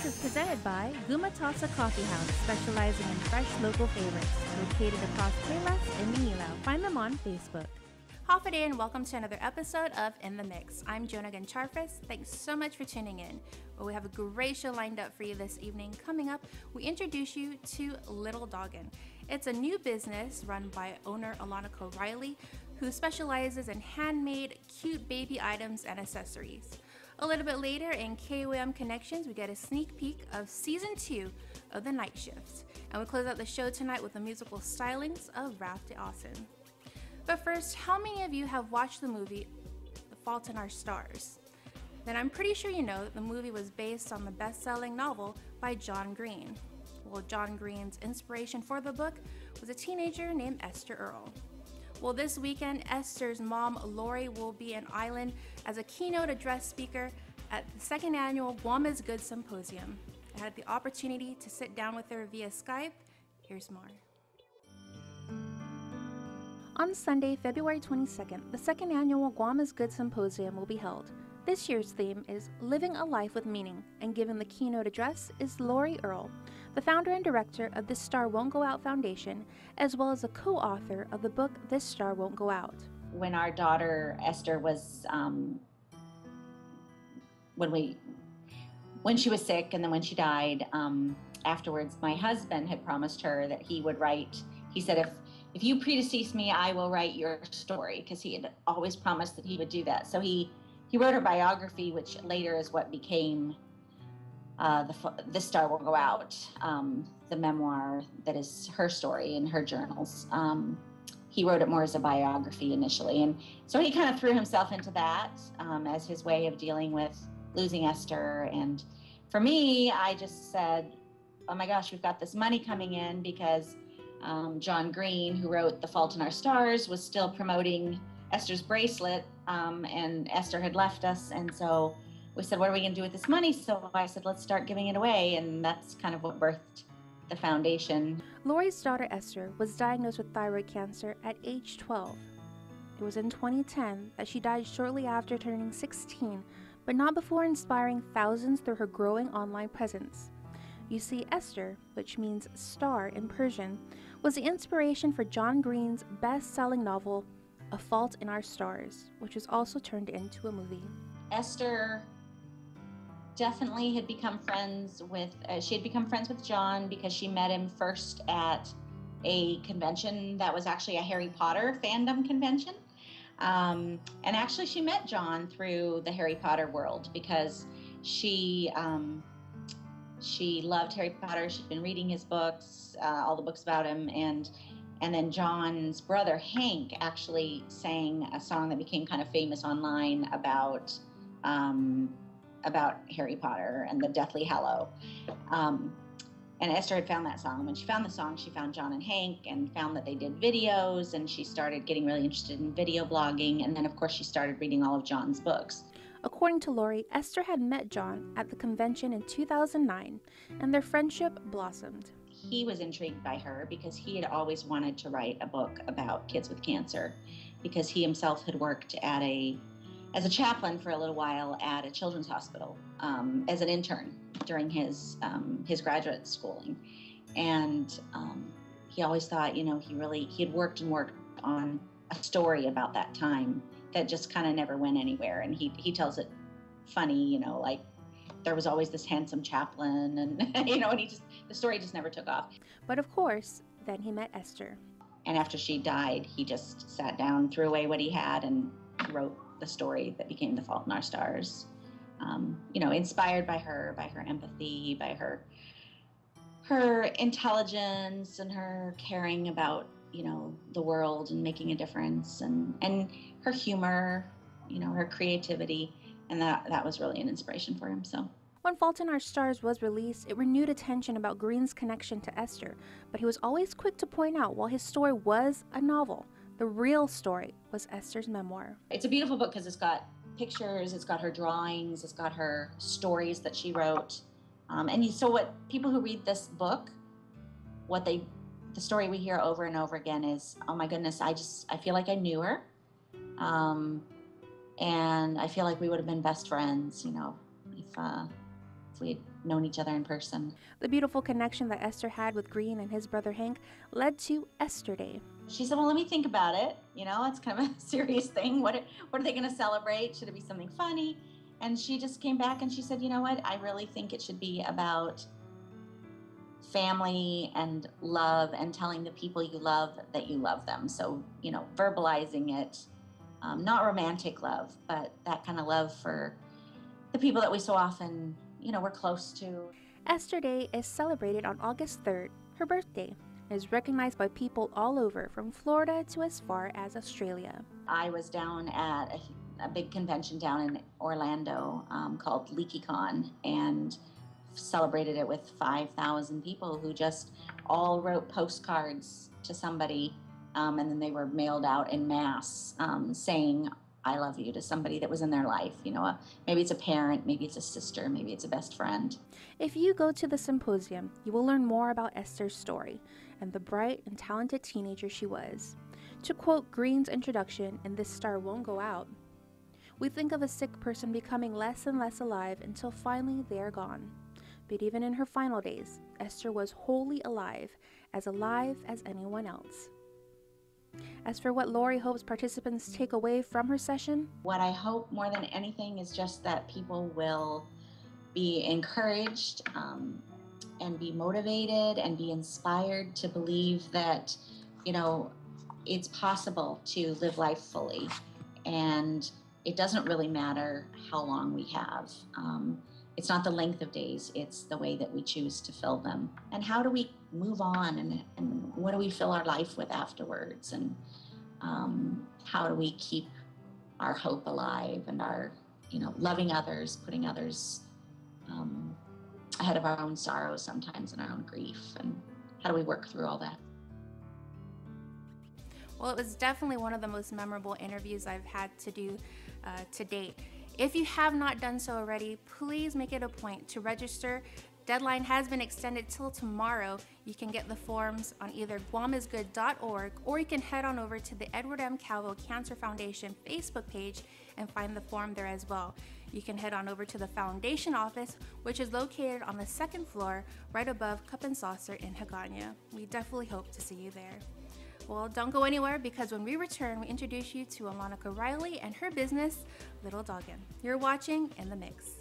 This is presented by Gumatasa Coffee House, specializing in fresh local favorites, located across Payless and Manila. Find them on Facebook. Hoffa Day and welcome to another episode of In the Mix. I'm Jonah Gancharfis. Thanks so much for tuning in. Well, we have a great show lined up for you this evening. Coming up, we introduce you to Little Doggin. It's a new business run by owner Alanico Riley, who specializes in handmade, cute baby items and accessories. A little bit later in KOM Connections, we get a sneak peek of Season 2 of The Night Shift. And we close out the show tonight with the musical stylings of Ralph de Austin. But first, how many of you have watched the movie The Fault in Our Stars? Then I'm pretty sure you know that the movie was based on the best-selling novel by John Green. Well, John Green's inspiration for the book was a teenager named Esther Earl. Well, this weekend, Esther's mom, Lori, will be in Island as a keynote address speaker at the second annual Guam is Good Symposium. I had the opportunity to sit down with her via Skype. Here's more. On Sunday, February 22nd, the second annual Guam is Good Symposium will be held. This year's theme is Living a Life with Meaning, and giving the keynote address is Lori Earl, the founder and director of This Star Won't Go Out Foundation, as well as a co-author of the book This Star Won't Go Out. When our daughter Esther was, when she was sick and then when she died, afterwards, my husband had promised her that he would write. He said, if you predecease me, I will write your story, because he had always promised that he would do that. So he wrote her biography, which later is what became This Star Won't Go Out, the memoir that is her story in her journals. He wrote it more as a biography initially. And so he kind of threw himself into that as his way of dealing with losing Esther. And for me, I just said, oh my gosh, we've got this money coming in, because John Green, who wrote The Fault in Our Stars, was still promoting Esther's bracelet, and Esther had left us. And so we said, what are we going to do with this money? So I said, let's start giving it away. And that's kind of what birthed the foundation. Lori's daughter Esther was diagnosed with thyroid cancer at age 12. It was in 2010 that she died shortly after turning 16, but not before inspiring thousands through her growing online presence. You see, Esther, which means star in Persian, was the inspiration for John Green's best-selling novel, A Fault in Our Stars, which was also turned into a movie. Esther definitely had become friends with, John because she met him first at a convention that was actually a Harry Potter fandom convention. And actually she met John through the Harry Potter world, because she loved Harry Potter. She'd been reading his books, all the books about him, and then John's brother Hank actually sang a song that became kind of famous online about Harry Potter and the Deathly Hallow. And Esther had found that song. When she found the song, she found John and Hank and found that they did videos, and she started getting really interested in video blogging. And then, of course, she started reading all of John's books. According to Lori, Esther had met John at the convention in 2009, and their friendship blossomed. He was intrigued by her because he had always wanted to write a book about kids with cancer, because he himself had worked as a chaplain for a little while at a children's hospital as an intern during his graduate schooling. And he always thought, he had worked on a story about that time that just kind of never went anywhere. And he tells it funny, like there was always this handsome chaplain, and and the story just never took off. But of course, then he met Esther. And after she died, he just sat down, threw away what he had, and wrote the story that became The Fault in Our Stars. Inspired by her empathy, by her intelligence, and her caring about, the world and making a difference, and her humor, her creativity. And that was really an inspiration for him. So when Fault in Our Stars was released, it renewed attention about Green's connection to Esther, but he was always quick to point out, while his story was a novel, the real story was Esther's memoir. It's a beautiful book because it's got pictures, it's got her drawings, it's got her stories that she wrote. So what people who read this book, the story we hear over and over again is, oh my goodness, I feel like I knew her. And I feel like we would have been best friends, if we had known each other in person. The beautiful connection that Esther had with Green and his brother Hank led to Esther Day. She said, well, let me think about it. It's kind of a serious thing. What are they going to celebrate? Should it be something funny? And she just came back and she said, you know what? I really think it should be about family and love and telling the people you love that you love them. So, verbalizing it, not romantic love, but that kind of love for the people that we so often, we're close to. Esther Day is celebrated on August 3rd, her birthday, and is recognized by people all over from Florida to as far as Australia. I was down at a big convention down in Orlando called LeakyCon, and celebrated it with 5,000 people who just all wrote postcards to somebody, and then they were mailed out en masse saying I love you to somebody that was in their life. Maybe it's a parent, maybe it's a sister, maybe it's a best friend. If you go to the symposium, you will learn more about Esther's story and the bright and talented teenager she was. To quote Green's introduction in This Star Won't Go Out, we think of a sick person becoming less and less alive until finally they are gone. But even in her final days, Esther was wholly alive as anyone else. As for what Lori hopes participants take away from her session, what I hope more than anything is just that people will be encouraged and be motivated and be inspired to believe that, it's possible to live life fully. And it doesn't really matter how long we have. It's not the length of days, it's the way that we choose to fill them. And how do we move on, and what do we fill our life with afterwards? And how do we keep our hope alive and our, loving others, putting others ahead of our own sorrows sometimes and our own grief? And how do we work through all that? Well, it was definitely one of the most memorable interviews I've had to do to date. If you have not done so already, please make it a point to register. Deadline has been extended till tomorrow. You can get the forms on either guamisgood.org, or you can head on over to the Edward M. Calvo Cancer Foundation Facebook page and find the form there as well. You can head on over to the foundation office, which is located on the second floor, right above Cup and Saucer in Hagåtña. We definitely hope to see you there. Well, don't go anywhere, because when we return, we introduce you to Monica Riley and her business, Little Doggin. You're watching In the Mix.